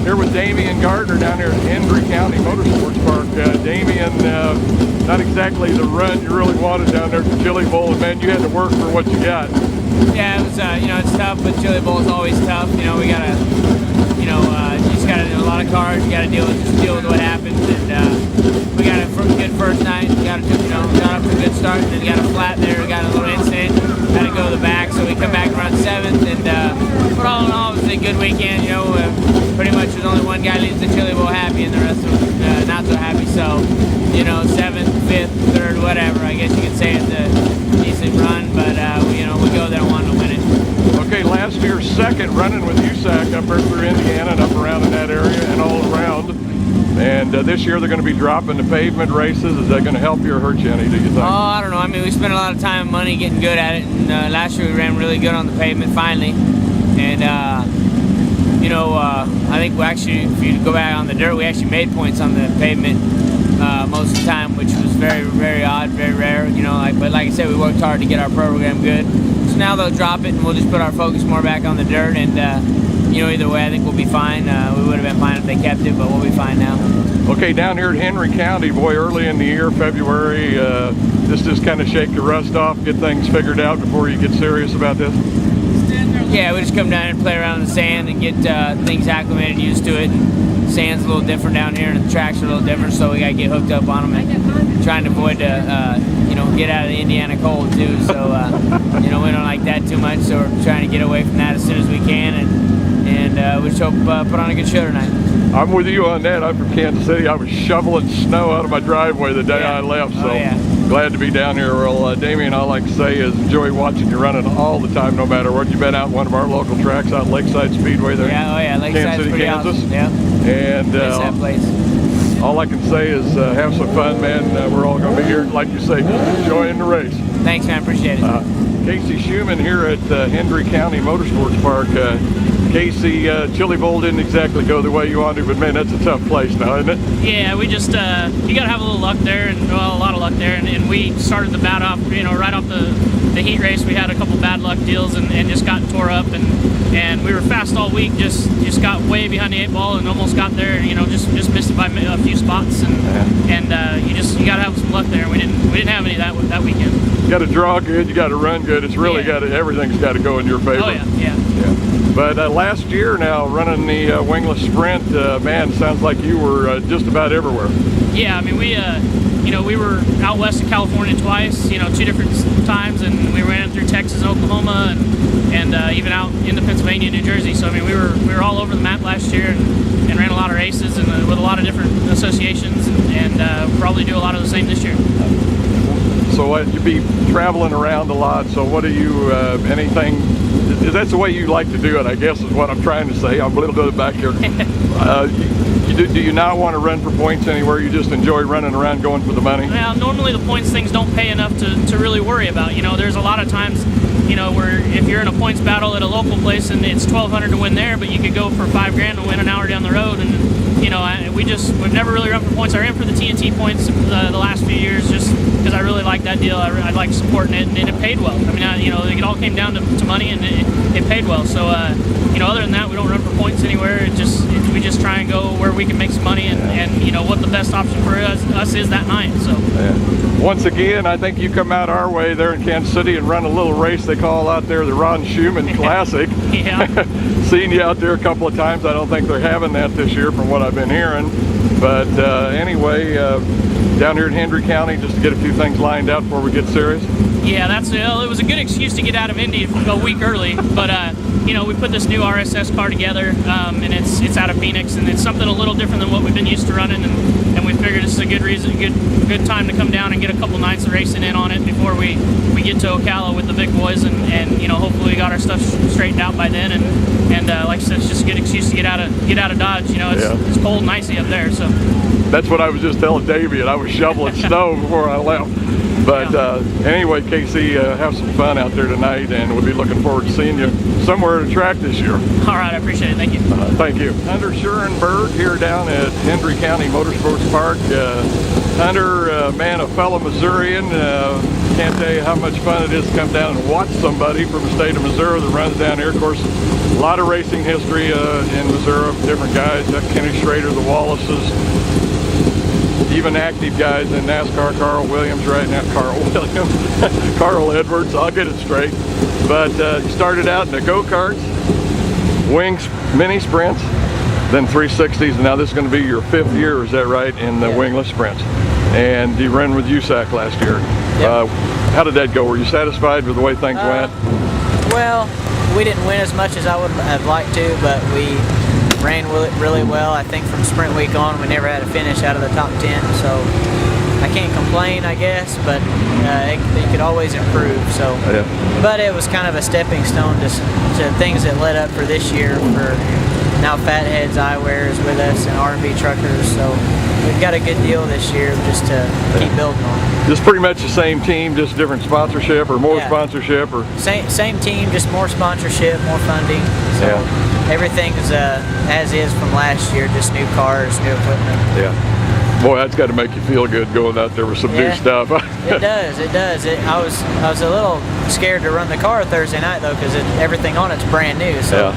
Here with Damien Gardner down here at Hendry County Motorsports Park. Damien, not exactly the run you really wanted down there at the Chili Bowl, and man, you had to work for what you got. Yeah, it was, you know, it's tough, but Chili Bowl is always tough. You know, we gotta, you know, you just gotta do a lot of cars. You gotta deal with what happens, and we got a good first night. We got got up to a good start, and then we got a flat there. We got a little incident. Had to go to the back, so we come back around 7th, and but all in all, it was a good weekend. You know, pretty much there's only one guy leaves the Chili Bowl happy, and the rest of them not so happy. So, you know, 7th, 5th, 3rd, whatever. I guess you could say it's a decent run, but you know, we go there wanting to win it. Okay, last year 2nd running with USAC up there through Indiana and up around in that area and all around. And this year they're going to be dropping the pavement races. Is that going to help you or hurt you any, do you think? Oh, I don't know. I mean, we spent a lot of time and money getting good at it, and last year we ran really good on the pavement finally. And you know, I think we actually, if you go back on the dirt, we actually made points on the pavement most of the time, which was very, very odd, very rare. You know, but like I said, we worked hard to get our program good. So now they'll drop it, and we'll just put our focus more back on the dirt. And you know, either way, I think we'll be fine. We would have been fine if they kept it, but we'll be fine now. Okay, down here at Hendry County, boy, early in the year, February, just kind of shake the rust off, get things figured out before you get serious about this? Yeah, we just come down and play around in the sand and get things acclimated, used to it. And sand's a little different down here, and the tracks are a little different, so we got to get hooked up on them and trying to avoid you know, get out of the Indiana cold too. So you know, we don't like that too much, so we're trying to get away from that as soon as we can, and we just hope put on a good show tonight. I'm with you on that. I'm from Kansas City. I was shoveling snow out of my driveway the day I left, so glad to be down here. Well, Damien, all I can say is enjoy watching you running all the time, no matter what. You've been out one of our local tracks out Lakeside Speedway there. Yeah, Lakeside's Kansas City, pretty Kansas. Awesome. Yeah. And that place. all I can say is have some fun, man. We're all going to be here, like you say, enjoying the race. Thanks, man. Appreciate it. Casey Schumann here at Hendry County Motorsports Park. Casey, Chili Bowl didn't exactly go the way you wanted, but man, that's a tough place now, isn't it? Yeah, we just, you gotta have a little luck there, and well, a lot of luck there, and we started the bat off, you know, right off the heat race. We had a couple bad luck deals and just got tore up, and we were fast all week, just got way behind the 8 ball and almost got there, you know, just missed it by a few spots, and you gotta have some luck there. We didn't have any that weekend. You gotta draw good, you gotta run good. It's really everything's got to go in your favor. Oh yeah. But last year now, running the wingless sprint, man, sounds like you were just about everywhere. Yeah, I mean, you know, we were out west of California twice, you know, 2 different times, and we ran through Texas and Oklahoma, and even out into Pennsylvania and New Jersey. So I mean, we were all over the map last year, and ran a lot of races and with a lot of different associations, and probably do a lot of the same this year. So you'd be traveling around a lot. So what do you, anything? That's the way you like to do it, I guess, is what I'm trying to say. I'm a little bit back here. Do you not want to run for points anywhere? You just enjoy running around going for the money? Well, normally the points things don't pay enough to really worry about. You know, there's a lot of times, you know, where if you're in a points battle at a local place and it's $1,200 to win there, but you could go for $5,000 to win an hour down the road. And you know, we've never really run for points. I ran for the TNT points the last few years just because I really like that deal. I like supporting it, and it paid well. I mean, you know, it all came down to money, and it paid well. So you know, other than that, we don't run for points anywhere. We just try and go where we can make some money, and you know what the best option for us is that night. So once again, I think you come out our way there in Kansas City and run a little race they call out there the Ron Schumann Classic. Seen you out there a couple of times. I don't think they're having that this year from what I've been hearing, but anyway, down here in Hendry County, just to get a few things lined out before we get serious. Yeah, it was a good excuse to get out of Indy a week early, but you know, we put this new RSS car together, and it's out of Phoenix, and it's something a little different than what we've been used to running, and we figured this is a good time to come down and get a couple nights of racing in on it before we get to Ocala with the big boys, and you know, hopefully we got our stuff straightened out by then, and like I said, it's just a good excuse to get out of Dodge. You know, it's cold and icy up there, so. That's what I was just telling Davey, and I was shoveling snow before I left. But anyway, Casey, have some fun out there tonight, and we'll be looking forward to seeing you somewhere at a track this year. All right, I appreciate it. Thank you. Thank you. Hunter Schurenberg here down at Hendry County Motorsports Park. Hunter, man, a fellow Missourian, Can't tell you how much fun it is to come down and watch somebody from the state of Missouri that runs down here. Of course, a lot of racing history in Missouri, different guys. That Kenny Schrader, the Wallaces, even active guys in NASCAR. Carl Williams right now. Carl Edwards, I'll get it straight. But started out in the go-karts, wings, mini sprints, then 360s, and now this is going to be your 5th year, is that right, in the wingless sprints? And you ran with USAC last year. Yep. How did that go? Were you satisfied with the way things went? Well, we didn't win as much as I would have liked to, but we ran really well. I think from sprint week on, we never had a finish out of the top 10, so I can't complain, I guess, but it could always improve. So, but it was kind of a stepping stone to things that led up for this year. For now, Fatheads Eyewear is with us and R&B Truckers, so we've got a good deal this year just to keep building on. Just pretty much the same team, just different sponsorship or more sponsorship, or same team, just more sponsorship, more funding. So everything's as is from last year, just new cars, new equipment. Yeah. Boy, that's got to make you feel good going out there with some new stuff. It does. It does. I was a little scared to run the car Thursday night though, because everything on it's brand new. So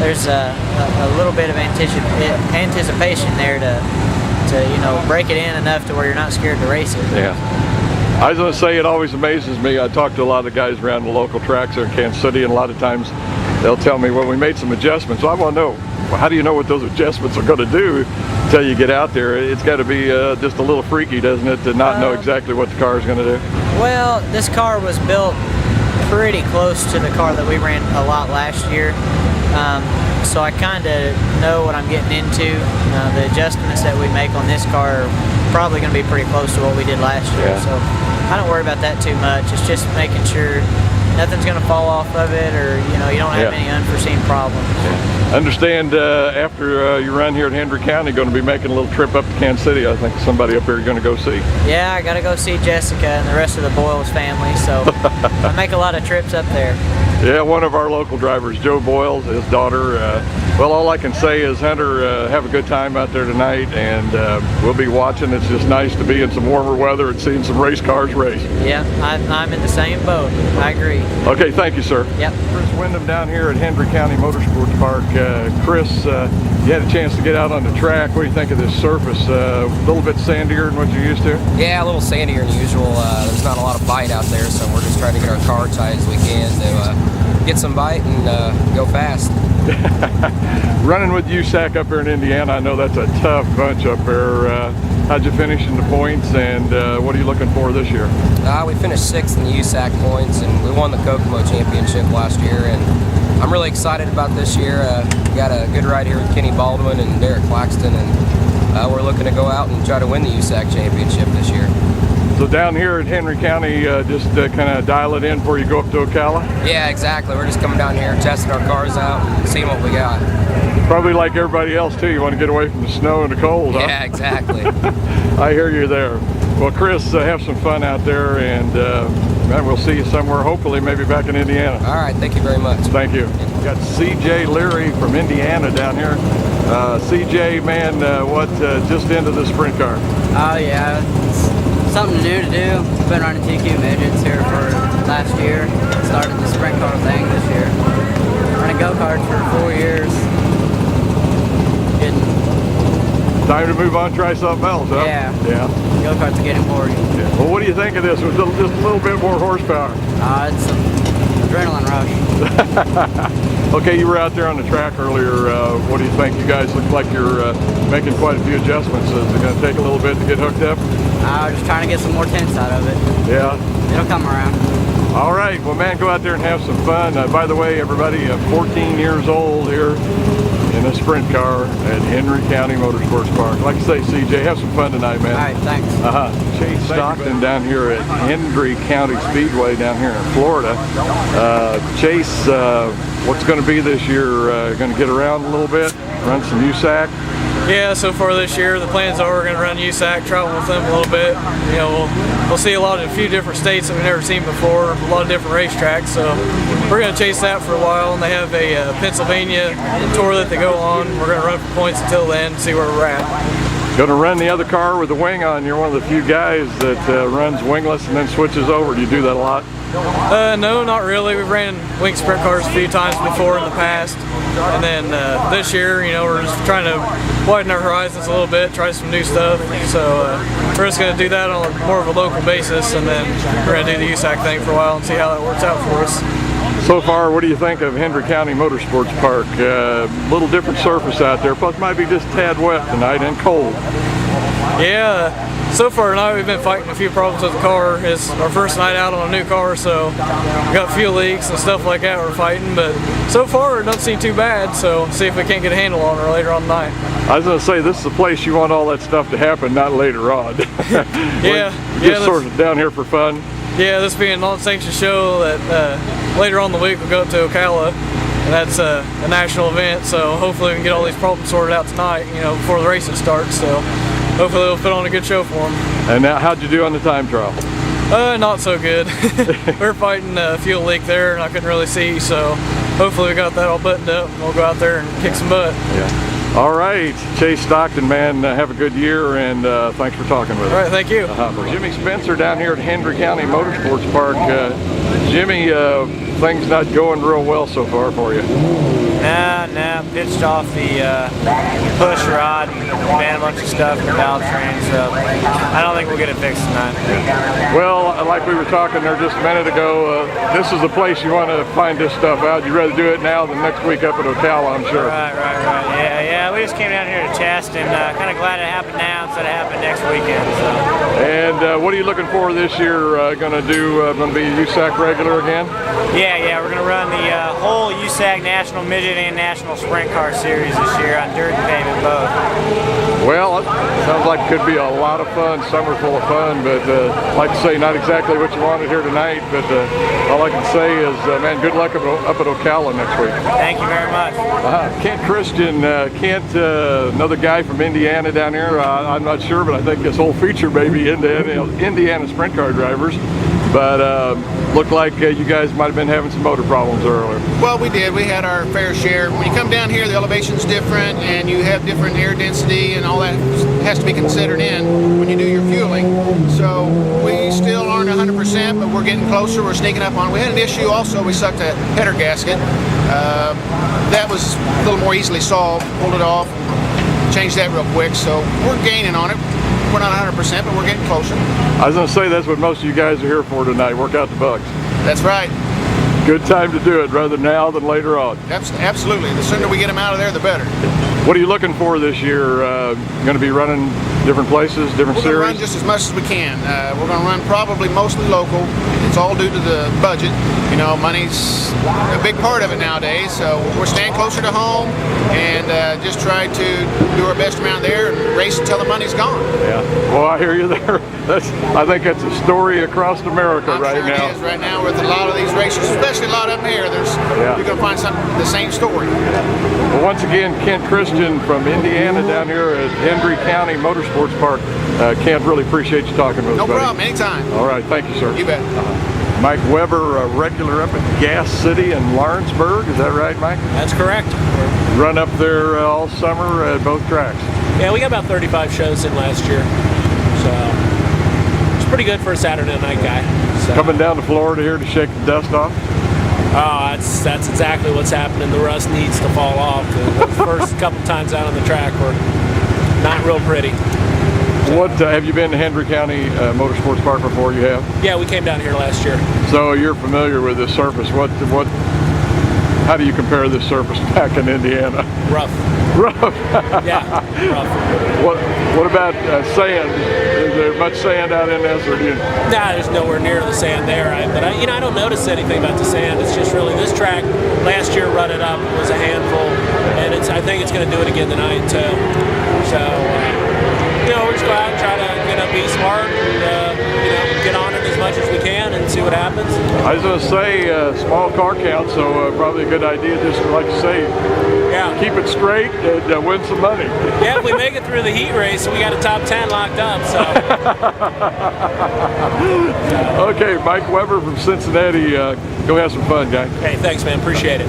there's a little bit of anticipation there to break it in enough to where you're not scared to race it. Yeah. I was going to say, it always amazes me. I talk to a lot of guys around the local tracks there in Kansas City, and a lot of times they'll tell me, well, we made some adjustments. So I want to know, well, how do you know what those adjustments are going to do until you get out there? It's got to be just a little freaky, doesn't it, to not know exactly what the car is going to do? Well, this car was built pretty close to the car that we ran a lot last year. So I kind of know what I'm getting into. The adjustments that we make on this car are probably going to be pretty close to what we did last year. So I don't worry about that too much. It's just making sure nothing's going to fall off of it, or you don't have any unforeseen problems. Understand after you run here in Hendry County, going to be making a little trip up to Kansas City. I think somebody up here you're going to go see. Yeah, I got to go see Jessica and the rest of the Boyles family, so I make a lot of trips up there. Yeah, one of our local drivers, Joe Boyles, his daughter. Well, all I can say is, Hunter, have a good time out there tonight, and we'll be watching. It's just nice to be in some warmer weather and seeing some race cars race. Yeah, I'm in the same boat. I agree. Okay, thank you, sir. Yep. Chris Wyndham down here at Hendry County Motorsports Park. Chris, you had a chance to get out on the track. What do you think of this surface? A little bit sandier than what you're used to? Yeah, a little sandier than usual. There's not a lot of bite out there, so we're just trying to get our car tight as we can to get some bite and go fast. Running with USAC up here in Indiana, I know that's a tough bunch up there. How'd you finish in the points, and what are you looking for this year? We finished 6th in the USAC points, and we won the Kokomo Championship last year, and I'm really excited about this year. We got a good ride here with Kenny Baldwin and Derek Claxton, and we're looking to go out and try to win the USAC Championship this year. So down here in Hendry County, just kind of dial it in before you go up to Ocala? Yeah, exactly. We're just coming down here, testing our cars out, and seeing what we got. Probably like everybody else too, you want to get away from the snow and the cold, huh? Yeah, exactly. I hear you there. Well, Chris, have some fun out there, and we'll see you somewhere, hopefully maybe back in Indiana. All right, thank you very much. Thank you. Got CJ Leary from Indiana down here. CJ, man, what just into the sprint car? Oh yeah, it's something new to do. Been running TQ midgets here for last year. Started the sprint car thing this year. Running go-karts for 4 years. Time to move on, try something else, huh? Yeah. Go-karts are getting boring. Yeah. Well, what do you think of this with just a little bit more horsepower? It's an adrenaline rush. Okay, you were out there on the track earlier. What do you think? You guys look like you're making quite a few adjustments. Is it going to take a little bit to get hooked up? Just trying to get some more tense out of it. Yeah. It'll come around. All right. Well, man, go out there and have some fun. By the way, everybody, 14 years old here in a sprint car at Hendry County Motorsports Park. Like I say, CJ, have some fun tonight, man. All right, thanks. Chase Stockton down here at Hendry County Speedway down here in Florida. Chase, what's going to be this year? Going to get around a little bit, run some USAC? Yeah, so far this year the plans are we're going to run USAC, travel with them a little bit. We'll see a few different states that we've never seen before, a lot of different racetracks. So we're going to chase that for a while, and they have a Pennsylvania tour that they go on. We're going to run for points until then, see where we're at. Going to run the other car with the wing on. You're one of the few guys that runs wingless and then switches over. Do you do that a lot? No, not really. We've ran wing sprint cars a few times before in the past. And then this year, you know, we're just trying to widen our horizons a little bit, try some new stuff. So we're just going to do that on more of a local basis, and then we're going to do the USAC thing for a while and see how that works out for us. So far, what do you think of Hendry County Motorsports Park? Little different surface out there, plus might be just a tad wet tonight and cold. Yeah, so far tonight we've been fighting a few problems with the car. It's our first night out on a new car, so we got fuel leaks and stuff like that we're fighting, but so far it doesn't seem too bad, so see if we can't get a handle on her later on tonight. I was going to say, this is the place you want all that stuff to happen, not later on. Just sort of down here for fun. Yeah, this being a non-sanctioned show that later on in the week we'll go up to Ocala, and that's a national event, so hopefully we can get all these problems sorted out tonight, you know, before the racing starts, so hopefully they'll put on a good show for them. And now, how'd you do on the time trial? Not so good. We're fighting a fuel leak there, and I couldn't really see, so hopefully we got that all buttoned up, and we'll go out there and kick some butt. Yeah. All right, Chase Stockton, man, have a good year, and thanks for talking with us. All right, thank you. Jimmy Spencer down here at Hendry County Motorsports Park. Jimmy, things not going real well so far for you. Nah, pitched off the push rod and ran a bunch of stuff in the valve train, so I don't think we'll get it fixed tonight. Well, like we were talking there just a minute ago, this is the place you want to find this stuff out. You'd rather do it now than next week up at Ocala, I'm sure. Right. Yeah, we just came down here to test, and kind of glad it happened now instead of happening next weekend. So. And what are you looking for this year? Going to be USAC regular again? Yeah, we're going to run the whole USAC National Midget and National Sprint Car Series this year on dirt and pavement both. Well, it sounds like it could be a lot of fun, summer full of fun, but I'd like to say not exactly what you wanted here tonight, but all I can say is, man, good luck up at Ocala next week. Thank you very much. Kent Christian, another guy from Indiana down here, I'm not sure, but I think this whole feature may be Indiana sprint car drivers. But looked like you guys might have been having some motor problems earlier. Well, we did. We had our fair share. When you come down here, the elevation's different, and you have different air density, and all that has to be considered in when you do your fueling. So we still aren't 100%, but we're getting closer. We're sneaking up on it. We had an issue also. We sucked a header gasket. That was a little more easily solved. Pulled it off, changed that real quick. So we're gaining on it. We're not 100%, but we're getting closer. I was going to say that's what most of you guys are here for tonight, work out the bugs. That's right. Good time to do it, rather now than later on. Absolutely. The sooner we get them out of there, the better. What are you looking for this year? Going to be running different places, different series? We're going to run just as much as we can. We're going to run probably mostly local. It's all due to the budget. You know, money's a big part of it nowadays, so we're staying closer to home and just try to do our best around there and race until the money's gone. Yeah. Well, I hear you there. I think that's a story across America right now. It is right now with a lot of these races, especially a lot up here. You're going to find the same story. Well, once again, Kent Christian from Indiana down here at Hendry County Motorsports Park. Kent, really appreciate you talking with us. No problem, anytime. All right, thank you, sir. You bet. Mike Weber, a regular up at Gas City in Lawrenceburg. Is that right, Mike? That's correct. Run up there all summer at both tracks. Yeah, we got about 35 shows in last year. So it's pretty good for a Saturday night guy. So. Coming down to Florida here to shake the dust off? Oh, that's exactly what's happening. The rust needs to fall off. The first couple times out on the track were not real pretty. What have you been to Hendry County Motorsports Park before? You have? Yeah, we came down here last year. So you're familiar with this surface. How do you compare this surface back in Indiana? Rough. Rough. Yeah, rough. What about sand? Is there much sand out in this, or do you? Nah, there's nowhere near the sand there. But I don't notice anything about the sand. It's just really this track. Last year, run it up was a handful, and I think it's going to do it again tonight too. So we'll just go out and try to be smart and get on it as much as we can and see what happens. I was going to say small car count, so probably a good idea, just like you say, keep it straight and win some money. Yeah, if we make it through the heat race, we got a top 10 locked up. So. Okay, Mike Weber from Cincinnati. Go have some fun, guy. Hey, thanks, man. Appreciate it.